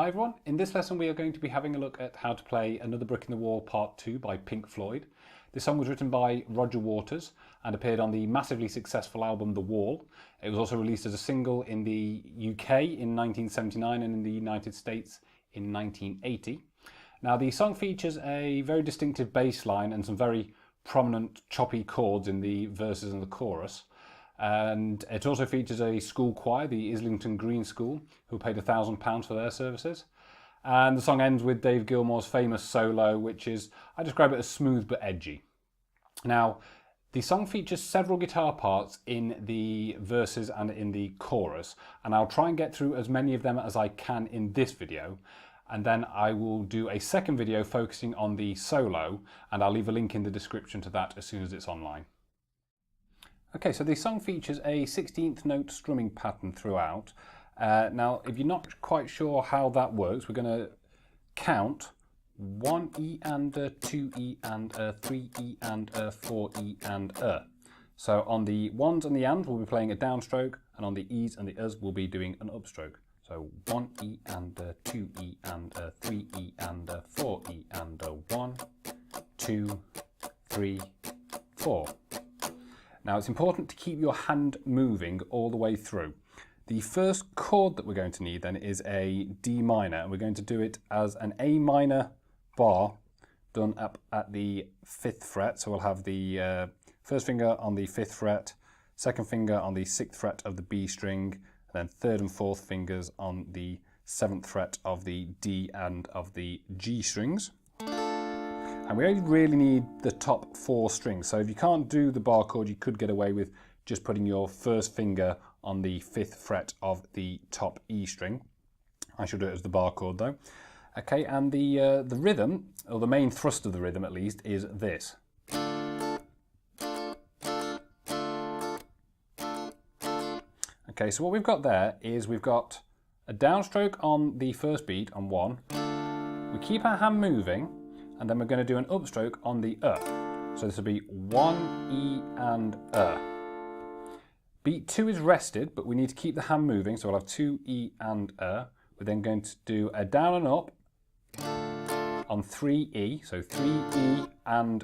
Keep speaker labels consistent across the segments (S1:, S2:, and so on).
S1: Hi everyone, in this lesson we are going to be having a look at how to play Another Brick in the Wall Part 2 by Pink Floyd. This song was written by Rodger Waters and appeared on the massively successful album The Wall. It was also released as a single in the UK in 1979 and in the United States in 1980. Now the song features a very distinctive bass line and some very prominent choppy chords in the verses and the chorus. And it also features a school choir, the Islington Green School, who paid £1,000 for their services. And the song ends with David Gilmore's famous solo, which is, I describe it as smooth but edgy. Now, the song features several guitar parts in the verses and in the chorus, and I'll try and get through as many of them as I can in this video. And then I will do a second video focusing on the solo, and I'll leave a link in the description to that as soon as it's online. Okay, so the song features a 16th note strumming pattern throughout. Now, if you're not quite sure how that works, we're going to count 1 E and 2 E and 3 E and 4 E and So on the ones and the ands, we'll be playing a downstroke, and on the E's and the Us, we'll be doing an upstroke. So 1 E and 2 E and 3 E and 4 E and 1, 2, 3, 4. Now it's important to keep your hand moving all the way through. The first chord that we're going to need then is a D minor, and we're going to do it as an A minor bar done up at the 5th fret. So we'll have the first finger on the 5th fret, second finger on the 6th fret of the B string, and then 3rd and 4th fingers on the 7th fret of the D and of the G strings. And we only really need the top 4 strings. So if you can't do the bar chord, you could get away with just putting your first finger on the 5th fret of the top E string. I should do it as the bar chord though. Okay, and the rhythm, or the main thrust of the rhythm at least, is this. Okay, so what we've got there is we've got a downstroke on the first beat on 1. We keep our hand moving, and then we're going to do an upstroke on the So this will be 1 E and Beat 2 is rested, but we need to keep the hand moving, so we'll have 2 E and We're then going to do a down and up on 3 E, so 3 E and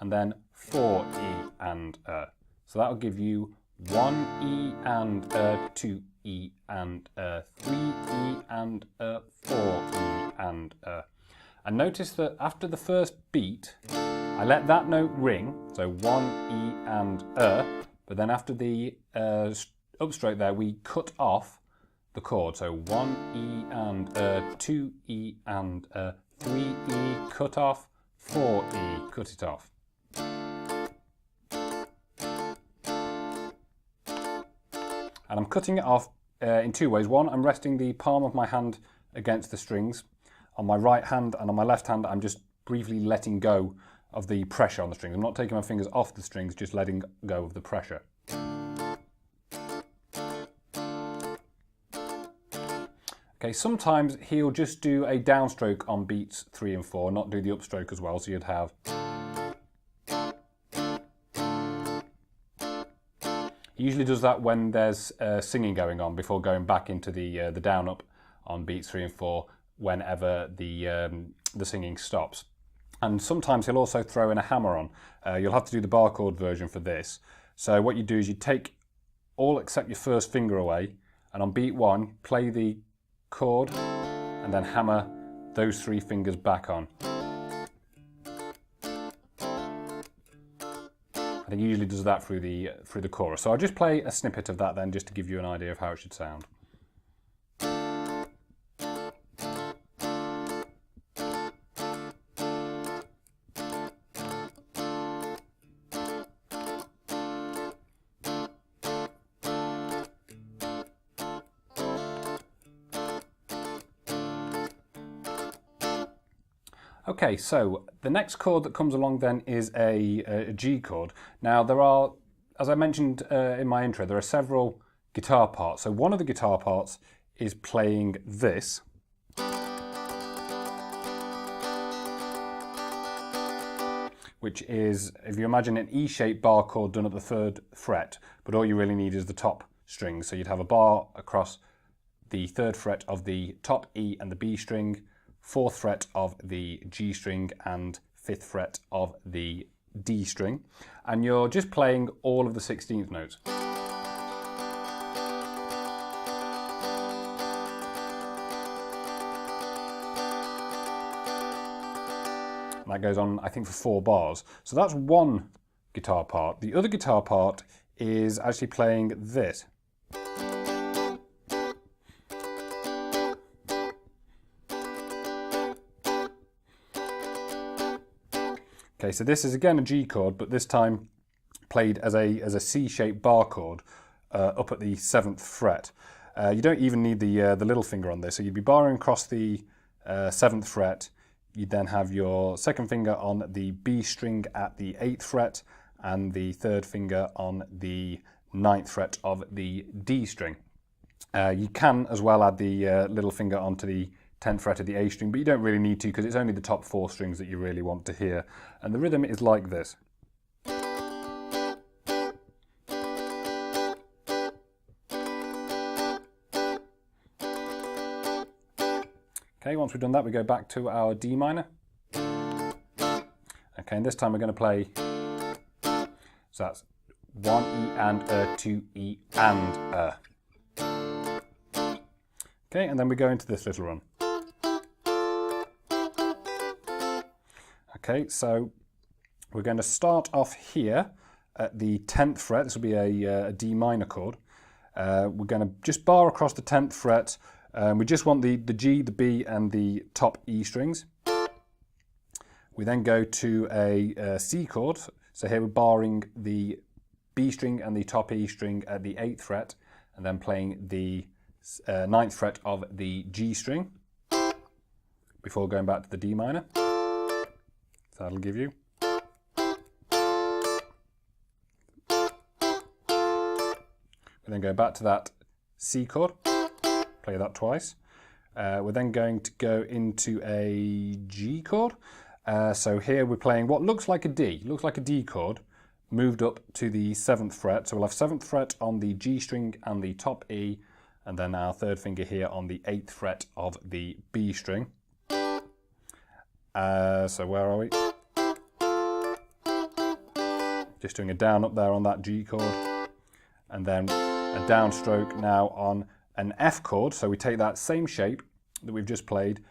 S1: then 4 E and So that will give you 1 E and 2 E and 3 E and 4 E and And notice that after the first beat, I let that note ring, so 1 E and but then after the upstroke there, we cut off the chord. So 1 E and 2 E and 3 E, cut off, 4 E, cut it off. And I'm cutting it off in 2 ways. One, I'm resting the palm of my hand against the strings. On my right hand and on my left hand, I'm just briefly letting go of the pressure on the strings. I'm not taking my fingers off the strings, just letting go of the pressure. Okay, sometimes he'll just do a downstroke on beats 3 and 4, not do the upstroke as well, so you'd have. He usually does that when there's singing going on before going back into the down up on beats 3 and 4 whenever the singing stops. And sometimes he'll also throw in a hammer on. You'll have to do the bar chord version for this. So what you do is you take all except your first finger away, and on beat 1, play the chord, and then hammer those 3 fingers back on. I think he usually does that through the chorus. So I'll just play a snippet of that then, just to give you an idea of how it should sound. Okay, so the next chord that comes along then is a G chord. Now there are, as I mentioned in my intro, there are several guitar parts. So one of the guitar parts is playing this. Which is, if you imagine an E-shaped bar chord done at the 3rd fret, but all you really need is the top string. So you'd have a bar across the 3rd fret of the top E and the B string, 4th fret of the G string, and 5th fret of the D string. And you're just playing all of the 16th notes. And that goes on, I think, for 4 bars. So that's one guitar part. The other guitar part is actually playing this. Okay, so this is again a G chord, but this time played as a C-shaped bar chord up at the 7th fret. You don't even need the little finger on this, so you'd be barring across the 7th fret. You'd then have your 2nd finger on the B string at the 8th fret and the 3rd finger on the 9th fret of the D string. You can as well add the little finger onto the 10th fret of the A string, but you don't really need to because it's only the top 4 strings that you really want to hear. And the rhythm is like this. Okay, once we've done that, we go back to our D minor. Okay, and this time we're going to play, so that's 1 E and a, 2 E and a. Okay, and then we go into this little run. Okay, so we're going to start off here at the 10th fret. This will be a D minor chord. We're going to just bar across the 10th fret. We just want the G, the B, and the top E strings. We then go to a C chord. So here we're barring the B string and the top E string at the 8th fret, and then playing the 9th fret of the G string before going back to the D minor. So that'll give you. We then go back to that C chord, play that twice. We're then going to go into a G chord. So here we're playing what looks like a D, looks like a D chord, moved up to the 7th fret. So we'll have 7th fret on the G string and the top E, and then our 3rd finger here on the 8th fret of the B string. So where are we? Just doing a down up there on that G chord, and then a downstroke now on an F chord. So we take that same shape that we've just played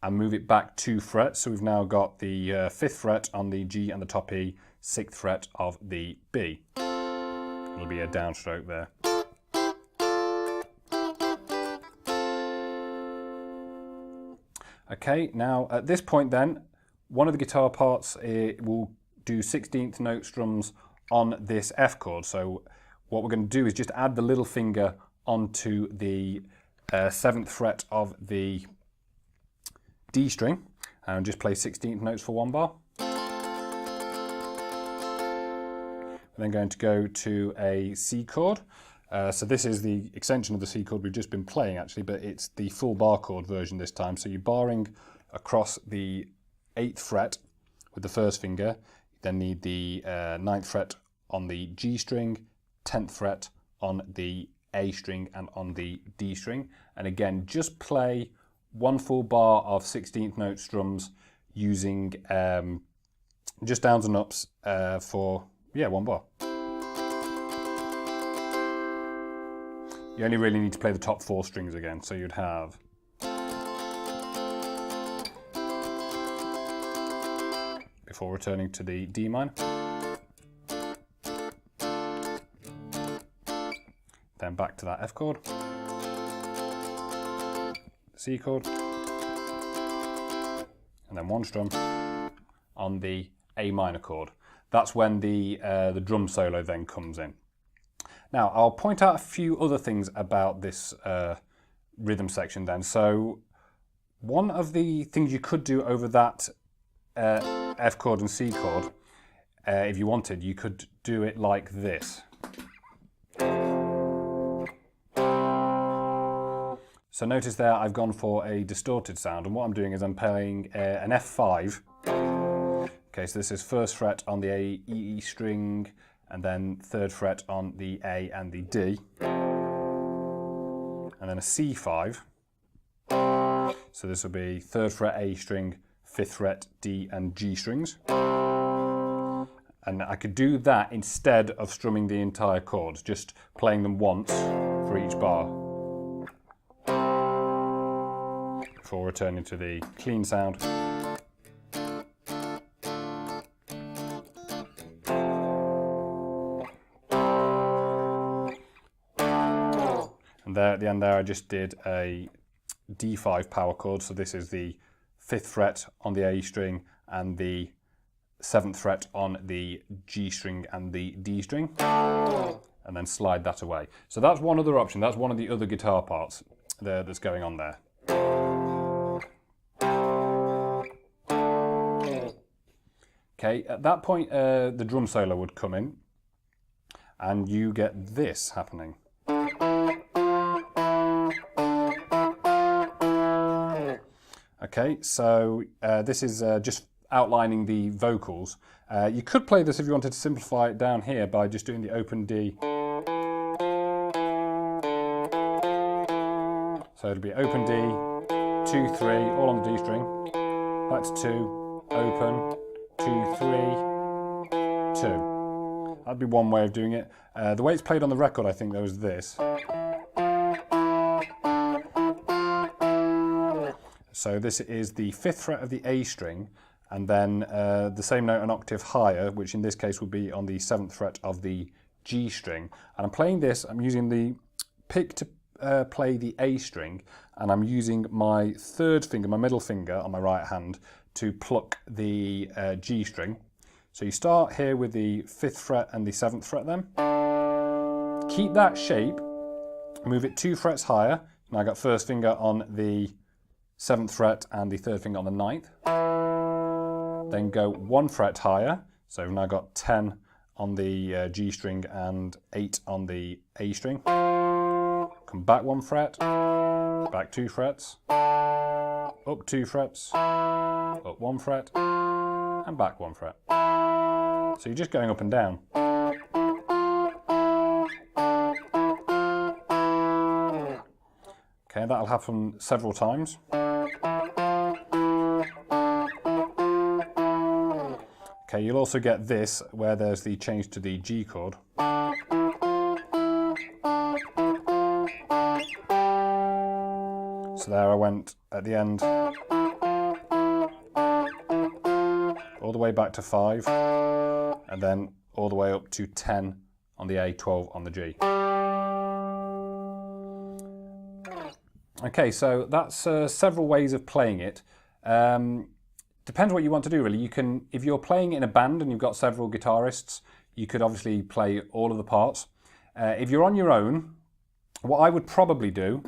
S1: and move it back 2 frets. So we've now got the 5th fret on the G and the top E, 6th fret of the B. It'll be a downstroke there. Okay, now at this point then, one of the guitar parts will do 16th note strums on this F chord. So what we're going to do is just add the little finger onto the 7th fret of the D string and just play 16th notes for 1 bar. We're then going to go to a C chord. So this is the extension of the C chord we've just been playing actually, but it's the full bar chord version this time. So you're barring across the 8th fret with the 1st finger. You then need the 9th fret on the G string, 10th fret on the A string and on the D string. And again, just play 1 full bar of 16th note strums using just downs and ups for 1 bar. You only really need to play the top 4 strings again, so you'd have before returning to the D minor, then back to that F chord, C chord, and then 1 strum on the A minor chord. That's when the drum solo then comes in. Now, I'll point out a few other things about this rhythm section then. So one of the things you could do over that F chord and C chord, if you wanted, you could do it like this. So notice there I've gone for a distorted sound, and what I'm doing is I'm playing an F5. Okay, so this is 1st fret on the A, E string, and then 3rd fret on the A and the D. and then a C5. So this will be 3rd fret A string, 5th fret D and G strings. And I could do that instead of strumming the entire chords, just playing them once for each bar, before returning to the clean sound. And there at the end there I just did a D5 power chord, so this is the 5th fret on the A string and the 7th fret on the G string and the D string, and then slide that away. So that's one other option, that's one of the other guitar parts there that's going on there. Okay, at that point the drum solo would come in and you get this happening. Okay, so this is just outlining the vocals. You could play this if you wanted to simplify it down here by just doing the open D. So it'll be open D, 2, 3, all on the D string, back to 2, open, 2, 3, 2. That'd be one way of doing it. The way it's played on the record, I think, though, is this. So this is the 5th fret of the A string, and then the same note an octave higher, which in this case would be on the 7th fret of the G string. And I'm playing this, I'm using the pick to play the A string, and I'm using my 3rd finger, my middle finger on my right hand, to pluck the G string. So you start here with the 5th fret and the 7th fret then. Keep that shape, move it 2 frets higher. Now I got 1st finger on the 7th fret and the 3rd finger on the 9th. Then go 1 fret higher, so now I've got 10 on the G string and 8 on the A string. Come back 1 fret, back 2 frets, up 2 frets, up 1 fret, and back 1 fret. So you're just going up and down. Okay, that'll happen several times. Okay, you'll also get this where there's the change to the G chord. So there I went at the end all the way back to 5, and then all the way up to 10 on the A, 12 on the G. Okay, so that's several ways of playing it. Depends what you want to do, really. You can, if you're playing in a band and you've got several guitarists, you could obviously play all of the parts. If you're on your own, what I would probably do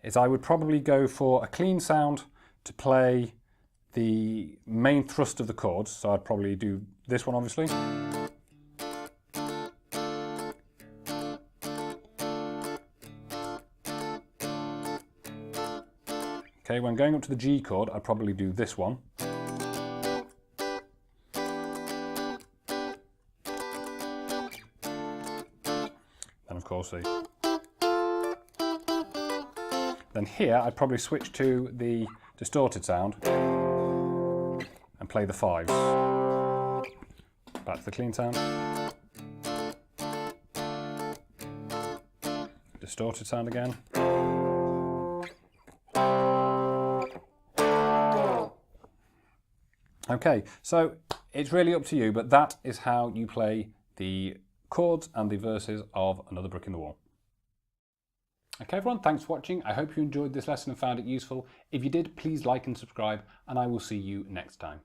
S1: is I would probably go for a clean sound to play the main thrust of the chords. So I'd probably do this one, obviously. Okay, when going up to the G chord, I'd probably do this one. And of course Then here, I'd probably switch to the distorted sound and play the 5s. Back to the clean sound. Distorted sound again. Okay, so it's really up to you, but that is how you play the chords and the verses of Another Brick in the Wall. Okay everyone, thanks for watching. I hope you enjoyed this lesson and found it useful. If you did, please like and subscribe, and I will see you next time.